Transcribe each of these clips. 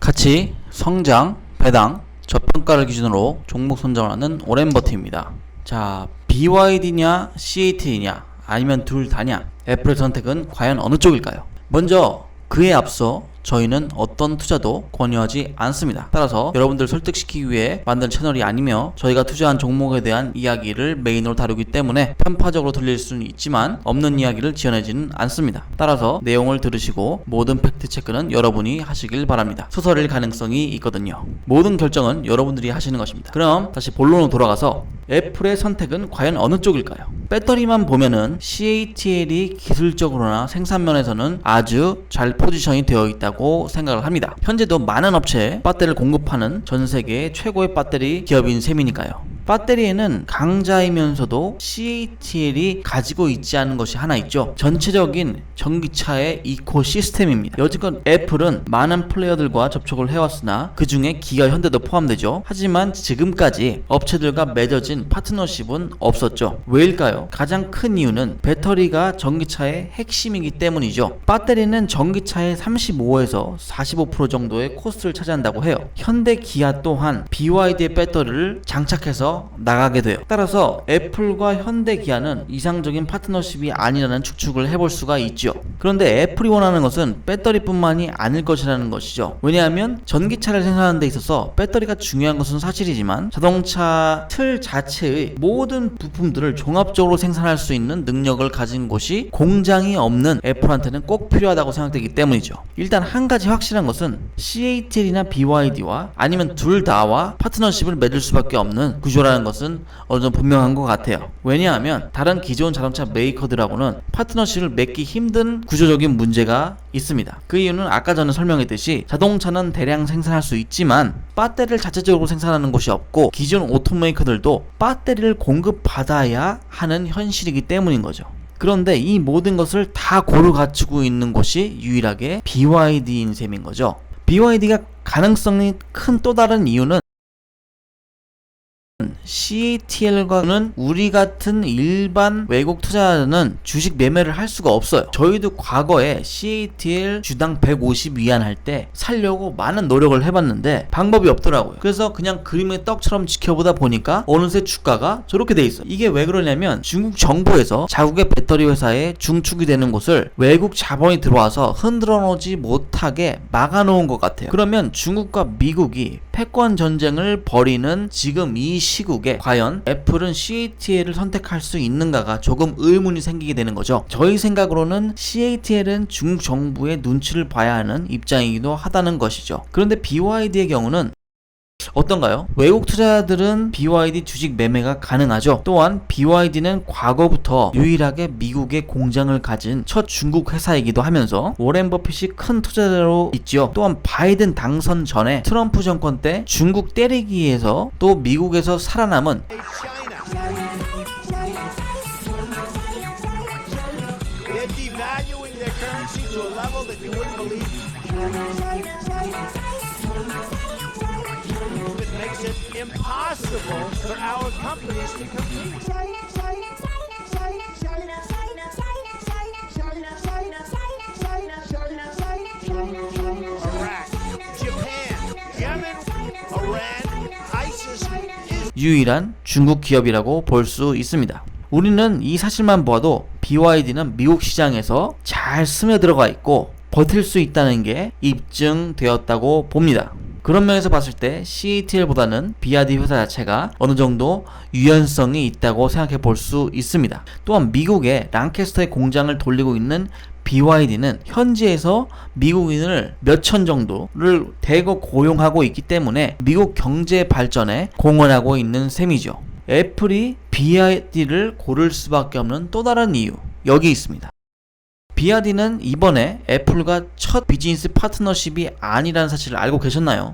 가치, 성장, 배당, 저평가를 기준으로 종목 선정을 하는 오렌버티입니다. 자, BYD냐 CATL이냐 아니면 둘 다냐, 애플의 선택은 과연 어느 쪽일까요? 먼저 그에 앞서 저희는 어떤 투자도 권유하지 않습니다. 따라서 여러분들 설득시키기 위해 만든 채널이 아니며 저희가 투자한 종목에 대한 이야기를 메인으로 다루기 때문에 편파적으로 들릴 수는 있지만 없는 이야기를 지어내지는 않습니다. 따라서 내용을 들으시고 모든 팩트 체크는 여러분이 하시길 바랍니다. 소설일 가능성이 있거든요. 모든 결정은 여러분들이 하시는 것입니다. 그럼 다시 본론으로 돌아가서 애플의 선택은 과연 어느 쪽일까요? 배터리만 보면은 CATL이 기술적으로나 생산면에서는 아주 잘 포지션이 되어 있다고 생각을 합니다. 현재도 많은 업체에 배터리를 공급하는 전 세계의 최고의 배터리 기업인 셈이니까요. 배터리에는 강자이면서도 CATL이 가지고 있지 않은 것이 하나 있죠. 전체적인 전기차의 이코시스템입니다. 여지껏 애플은 많은 플레이어들과 접촉을 해왔으나 그 중에 기아, 현대도 포함되죠. 하지만 지금까지 업체들과 맺어진 파트너십은 없었죠. 왜일까요? 가장 큰 이유는 배터리가 전기차의 핵심이기 때문이죠. 배터리는 전기차의 35에서 45% 정도의 코스트를 차지한다고 해요. 현대, 기아 또한 BYD의 배터리를 장착해서 나가게 돼요. 따라서 애플과 현대, 기아는 이상적인 파트너십이 아니라는 추측을 해볼 수가 있죠. 그런데 애플이 원하는 것은 배터리뿐만이 아닐 것이라는 것이죠. 왜냐하면 전기차를 생산하는 데 있어서 배터리가 중요한 것은 사실이지만 자동차 틀 자체의 모든 부품들을 종합적으로 생산할 수 있는 능력을 가진 곳이 공장이 없는 애플한테는 꼭 필요하다고 생각되기 때문이죠. 일단 한 가지 확실한 것은 CATL이나 BYD와 아니면 둘 다와 파트너십을 맺을 수밖에 없는 구조라는 것은 어느 정도 분명한 것 같아요. 왜냐하면 다른 기존 자동차 메이커들하고는 파트너십을 맺기 힘든 구조적인 문제가 있습니다. 그 이유는 아까 전에 설명했듯이 자동차는 대량 생산할 수 있지만 배터리를 자체적으로 생산하는 곳이 없고 기존 오토메이커들도 배터리를 공급받아야 하는 현실이기 때문인 거죠. 그런데 이 모든 것을 다 고루 갖추고 있는 곳이 유일하게 BYD인 셈인 거죠. BYD가 가능성이 큰 또 다른 이유는 CATL과는 우리 같은 일반 외국 투자자는 주식 매매를 할 수가 없어요. 저희도 과거에 CATL 주당 150위안 할 때 살려고 많은 노력을 해봤는데 방법이 없더라고요. 그래서 그냥 그림의 떡처럼 지켜보다 보니까 어느새 주가가 저렇게 돼 있어요. 이게 왜 그러냐면 중국 정부에서 자국의 배터리 회사에 중축이 되는 곳을 외국 자본이 들어와서 흔들어 놓지 못하게 막아놓은 것 같아요. 그러면 중국과 미국이 패권 전쟁을 벌이는 지금 이 시국에 과연 애플은 CATL을 선택할 수 있는가가 조금 의문이 생기게 되는 거죠. 저희 생각으로는 CATL은 중국 정부의 눈치를 봐야 하는 입장이기도 하다는 것이죠. 그런데 BYD의 경우는 어떤가요? 외국 투자자들은 BYD 주식 매매가 가능하죠. 또한 BYD는 과거부터 유일하게 미국의 공장을 가진 첫 중국 회사이기도 하면서 워렌 버핏이 큰 투자자로 있죠. 또한 바이든 당선 전에 트럼프 정권 때 중국 때리기에서 또 미국에서 살아남은 impossible for our companies to compete. Iraq, Japan, Yemen, Iran, ISIS is 유일한 중국 기업이라고 볼 수 있습니다. 우리는 이 사실만 보아도 BYD는 미국 시장에서 잘 스며들어가 있고 버틸 수 있다는 게 입증되었다고 봅니다. 그런 면에서 봤을 때 CATL보다는 BYD 회사 자체가 어느 정도 유연성이 있다고 생각해 볼 수 있습니다. 또한 미국의 랑캐스터의 공장을 돌리고 있는 BYD는 현지에서 미국인을 몇천 정도를 대거 고용하고 있기 때문에 미국 경제 발전에 공헌하고 있는 셈이죠. 애플이 BYD를 고를 수밖에 없는 또 다른 이유, 여기 있습니다. BYD는 이번에 애플과 첫 비즈니스 파트너십이 아니라는 사실을 알고 계셨나요?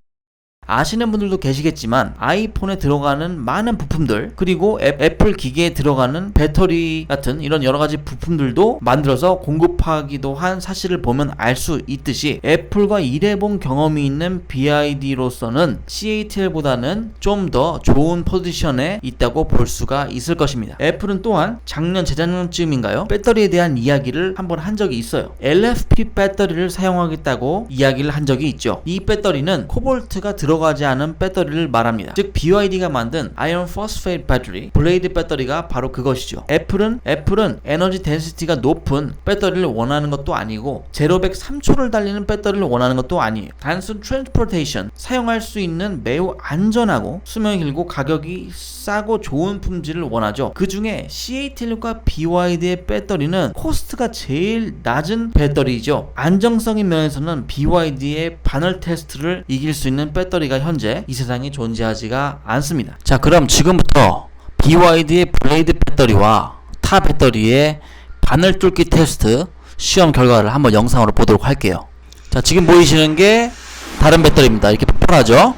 아시는 분들도 계시겠지만 아이폰에 들어가는 많은 부품들, 그리고 애플 기계에 들어가는 배터리 같은 이런 여러가지 부품들도 만들어서 공급하기도 한 사실을 보면 알 수 있듯이, 애플과 일해본 경험이 있는 BYD로서는 CATL보다는 좀 더 좋은 포지션에 있다고 볼 수가 있을 것입니다. 애플은 또한 작년 재작년쯤인가요? 배터리에 대한 이야기를 한번 한 적이 있어요. LFP 배터리를 사용하겠다고 이야기를 한 적이 있죠. 이 배터리는 코볼트가 들어가지 않은 배터리를 말합니다. 즉 BYD가 만든 아이언 포스페이트 배터리, 블레이드 배터리가 바로 그것이죠. 애플은 에너지 덴시티가 높은 배터리를 원하는 것도 아니고 제로 100 3초를 달리는 배터리를 원하는 것도 아니에요. 단순 트랜스포테이션, 사용할 수 있는 매우 안전하고 수명이 길고 가격이 싸고 좋은 품질을 원하죠. 그 중에 CATL과 BYD의 배터리는 코스트가 제일 낮은 배터리죠. 안정성인 면에서는 BYD의 바늘 테스트를 이길 수 있는 배터리가 현재 이 세상에 존재하지가 않습니다. 자, 그럼 지금부터 BYD의 블레이드 배터리와 타 배터리의 바늘 뚫기 테스트 시험 결과를 한번 영상으로 보도록 할게요. 자, 지금 보이시는 게 다른 배터리입니다. 이렇게 폭발하죠.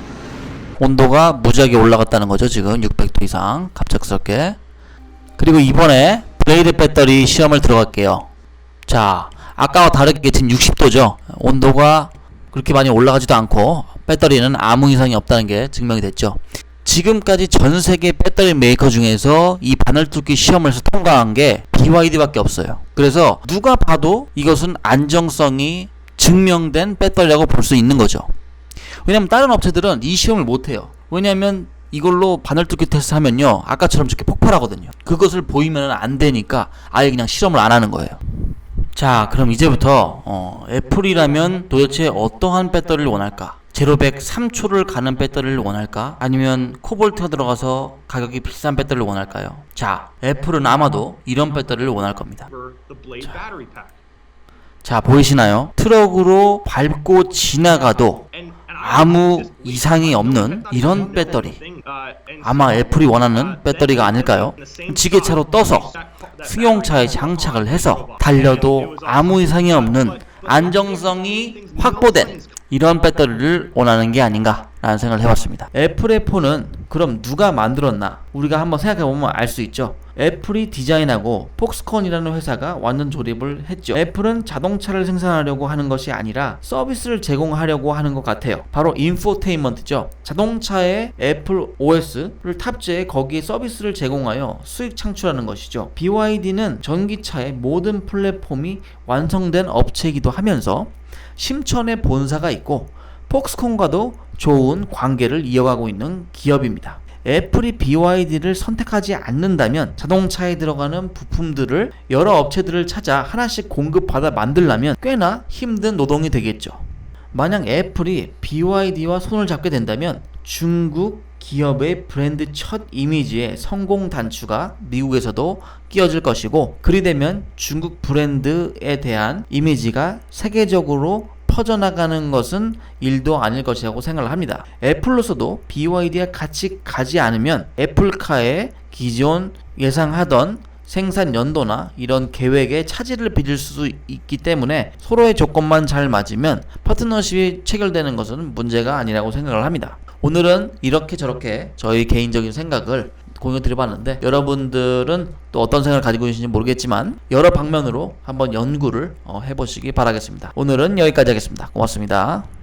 온도가 무지하게 올라갔다는 거죠. 지금 600도 이상 갑작스럽게. 그리고 이번에 블레이드 배터리 시험을 들어갈게요. 자, 아까와 다르게 지금 60도죠. 온도가 그렇게 많이 올라가지도 않고 배터리는 아무 이상이 없다는 게 증명이 됐죠. 지금까지 전 세계 배터리 메이커 중에서 이 바늘 뚫기 시험을 통과한 게 BYD밖에 없어요. 그래서 누가 봐도 이것은 안정성이 증명된 배터리라고 볼 수 있는 거죠. 왜냐면 다른 업체들은 이 시험을 못해요. 왜냐면 이걸로 바늘 뚫기 테스트 하면요, 아까처럼 저렇게 폭발하거든요. 그것을 보이면 안 되니까 아예 그냥 실험을 안 하는 거예요. 자, 그럼 이제부터 애플이라면 도대체 어떠한 배터리를 원할까? 제로 100 3초를 가는 배터리를 원할까? 아니면 코볼트가 들어가서 가격이 비싼 배터리를 원할까요? 자, 애플은 아마도 이런 배터리를 원할 겁니다. 자, 보이시나요? 트럭으로 밟고 지나가도 아무 이상이 없는 이런 배터리, 아마 애플이 원하는 배터리가 아닐까요? 지게차로 떠서 승용차에 장착을 해서 달려도 아무 이상이 없는 안정성이 확보된 이런 배터리를 원하는 게 아닌가 라는 생각을 해봤습니다. 애플의 폰은 그럼 누가 만들었나? 우리가 한번 생각해보면 알 수 있죠. 애플이 디자인하고 폭스콘이라는 회사가 완전 조립을 했죠. 애플은 자동차를 생산하려고 하는 것이 아니라 서비스를 제공하려고 하는 것 같아요. 바로 인포테인먼트죠. 자동차에 애플 OS를 탑재해 거기에 서비스를 제공하여 수익 창출하는 것이죠. BYD는 전기차의 모든 플랫폼이 완성된 업체이기도 하면서 심천에 본사가 있고 폭스콘과도 좋은 관계를 이어가고 있는 기업입니다. 애플이 BYD를 선택하지 않는다면 자동차에 들어가는 부품들을 여러 업체들을 찾아 하나씩 공급받아 만들려면 꽤나 힘든 노동이 되겠죠. 만약 애플이 BYD와 손을 잡게 된다면 중국 기업의 브랜드 첫 이미지의 성공 단추가 미국에서도 끼워질 것이고, 그리 되면 중국 브랜드에 대한 이미지가 세계적으로 퍼져나가는 것은 일도 아닐 것이라고 생각을 합니다. 애플로서도 BYD와 같이 가지 않으면 애플카의 기존 예상하던 생산 연도나 이런 계획에 차질을 빚을 수 있기 때문에 서로의 조건만 잘 맞으면 파트너십이 체결되는 것은 문제가 아니라고 생각을 합니다. 오늘은 이렇게 저렇게 저희 개인적인 생각을 공유 드려봤는데, 여러분들은 또 어떤 생각을 가지고 계신지 모르겠지만 여러 방면으로 한번 연구를 해보시기 바라겠습니다. 오늘은 여기까지 하겠습니다. 고맙습니다.